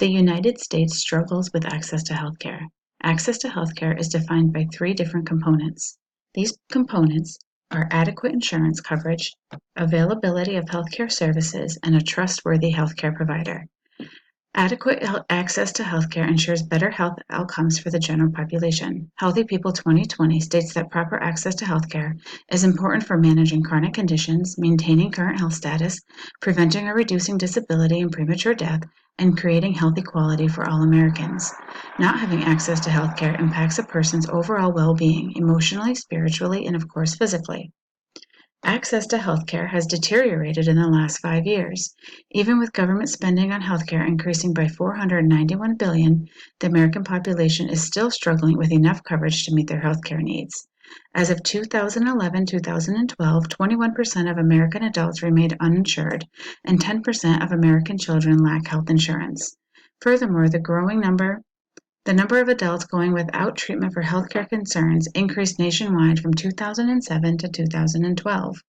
The United States struggles with access to healthcare. Access to healthcare is defined by three different components. These components are adequate insurance coverage, availability of healthcare services, and a trustworthy healthcare provider. Adequate access to healthcare ensures better health outcomes for the general population. Healthy People 2020 states that proper access to healthcare is important for managing chronic conditions, maintaining current health status, preventing or reducing disability and premature death, and creating health equality for all Americans. Not having access to healthcare impacts a person's overall well-being, emotionally, spiritually, and of course physically. Access to healthcare has deteriorated in the last 5 years. Even with government spending on healthcare increasing by $491 billion, the American population is still struggling with enough coverage to meet their healthcare needs. As of 2011-2012, 21% of American adults remained uninsured, and 10% of American children lack health insurance. Furthermore, the number of adults going without treatment for healthcare concerns increased nationwide from 2007 to 2012.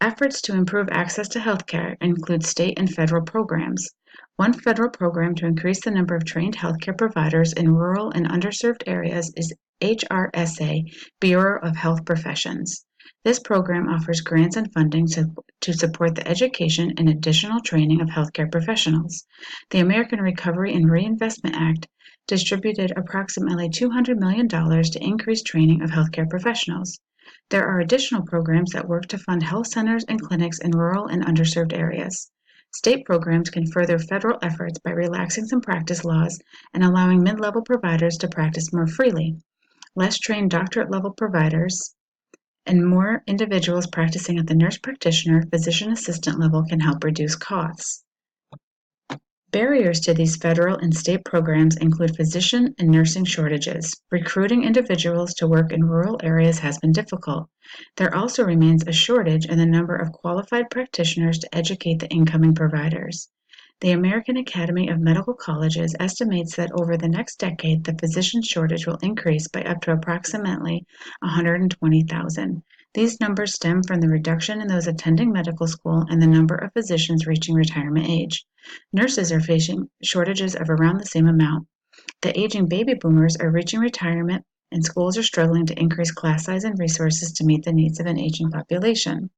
Efforts to improve access to healthcare include state and federal programs. One federal program to increase the number of trained healthcare providers in rural and underserved areas is HRSA, Bureau of Health Professions. This program offers grants and funding to support the education and additional training of healthcare professionals. The American Recovery and Reinvestment Act distributed approximately $200 million to increase training of healthcare professionals. There are additional programs that work to fund health centers and clinics in rural and underserved areas. State programs can further federal efforts by relaxing some practice laws and allowing mid-level providers to practice more freely. Less trained doctorate-level providers and more individuals practicing at the nurse practitioner, physician assistant level can help reduce costs. Barriers to these federal and state programs include physician and nursing shortages. Recruiting individuals to work in rural areas has been difficult. There also remains a shortage in the number of qualified practitioners to educate the incoming providers. The American Academy of Medical Colleges estimates that over the next decade, the physician shortage will increase by up to approximately 120,000. These numbers stem from the reduction in those attending medical school and the number of physicians reaching retirement age. Nurses are facing shortages of around the same amount. The aging baby boomers are reaching retirement, and schools are struggling to increase class size and resources to meet the needs of an aging population.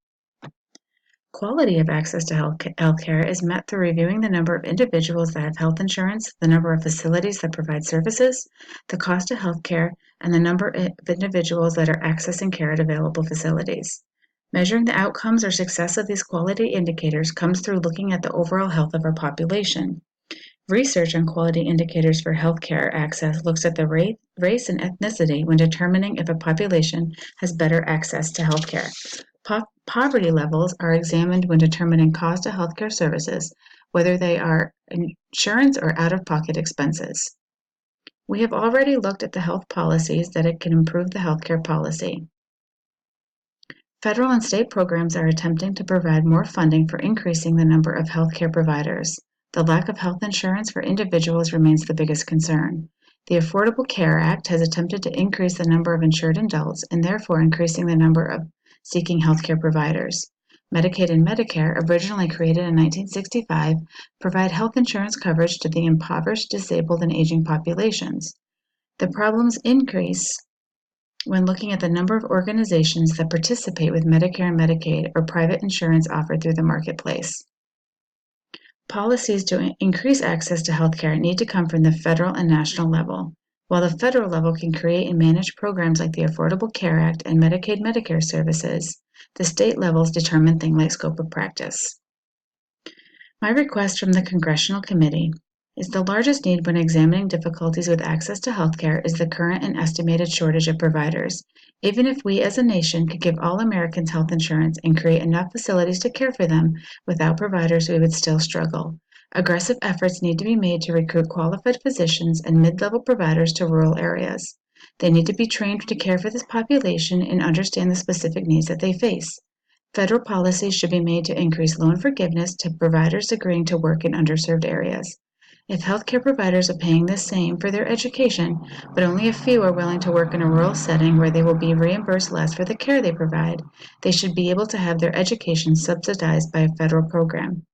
Quality of access to healthcare is met through reviewing the number of individuals that have health insurance, the number of facilities that provide services, the cost of healthcare, and the number of individuals that are accessing care at available facilities. Measuring the outcomes or success of these quality indicators comes through looking at the overall health of our population. Research on quality indicators for healthcare access looks at the race and ethnicity when determining if a population has better access to healthcare. Poverty levels are examined when determining cost of healthcare services, whether they are insurance or out-of-pocket expenses. We have already looked at the health policies that it can improve the healthcare policy. Federal and state programs are attempting to provide more funding for increasing the number of healthcare providers. The lack of health insurance for individuals remains the biggest concern. The Affordable Care Act has attempted to increase the number of insured adults and therefore increasing the number of seeking healthcare providers. Medicaid and Medicare, originally created in 1965, provide health insurance coverage to the impoverished, disabled, and aging populations. The problems increase when looking at the number of organizations that participate with Medicare and Medicaid or private insurance offered through the marketplace. Policies to increase access to healthcare need to come from the federal and national level. While the federal level can create and manage programs like the Affordable Care Act and Medicaid Medicare services, the state levels determine things like scope of practice. My request from the Congressional Committee is the largest need when examining difficulties with access to healthcare is the current and estimated shortage of providers. Even if we as a nation could give all Americans health insurance and create enough facilities to care for them, without providers we would still struggle. Aggressive efforts need to be made to recruit qualified physicians and mid-level providers to rural areas. They need to be trained to care for this population and understand the specific needs that they face. Federal policies should be made to increase loan forgiveness to providers agreeing to work in underserved areas. If healthcare providers are paying the same for their education, but only a few are willing to work in a rural setting where they will be reimbursed less for the care they provide, they should be able to have their education subsidized by a federal program.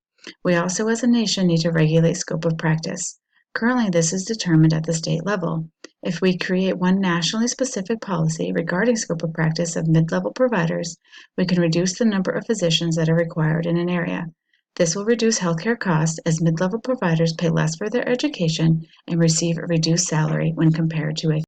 We also as a nation need to regulate scope of practice. Currently, this is determined at the state level. If we create one nationally specific policy regarding scope of practice of mid-level providers, we can reduce the number of physicians that are required in an area. This will reduce healthcare costs as mid-level providers pay less for their education and receive a reduced salary when compared to a